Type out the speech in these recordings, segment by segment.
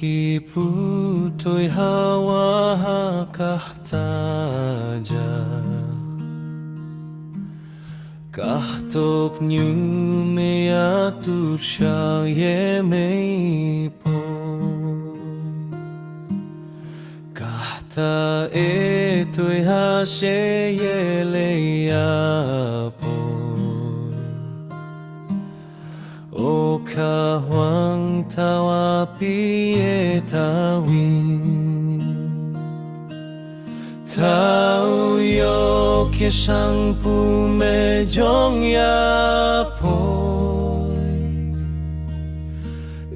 kipu toiha waha Kahtaja Kahtok như me tu shao ye me po Kahta e toiha she ye le ya po O ka hoang tawa pi e tawin Tao yo kia sang pu me jong ya poi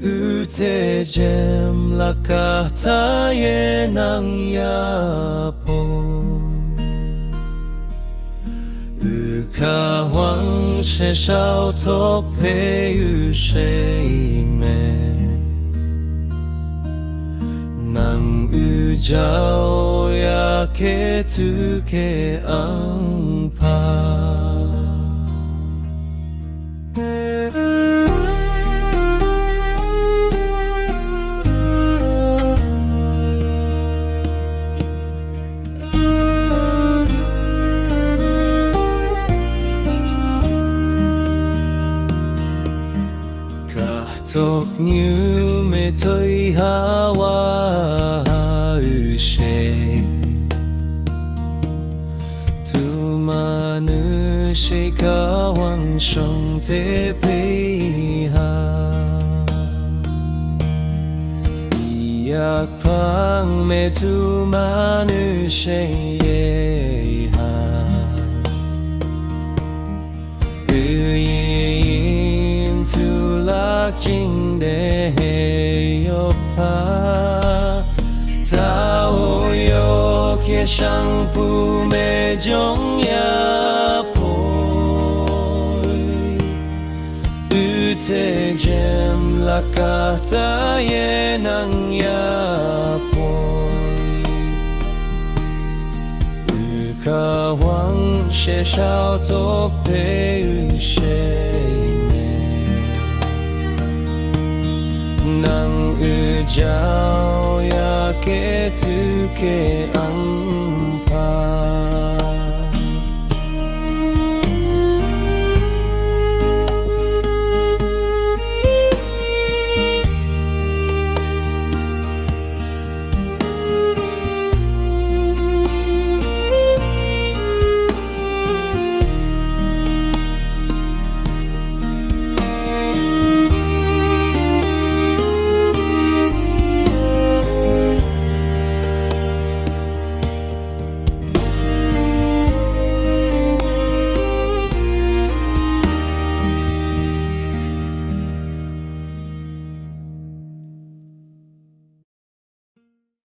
U te jem la kahta ye nang ya poi U ka hoang she shao tok pe u she me Nang u jao ya ke tu ke ang pa Kahtok như me toiha waha u she Tu manu she ka wang shong te pe ha Yak pang me tu manu she ye ha Jing de he yo pa Tao yo kia sang pu me jong ya poi U te jem la kahta ye nang ya poi U ka hoang she shao to pe u she Nang u jao ya ke tu ke ang pa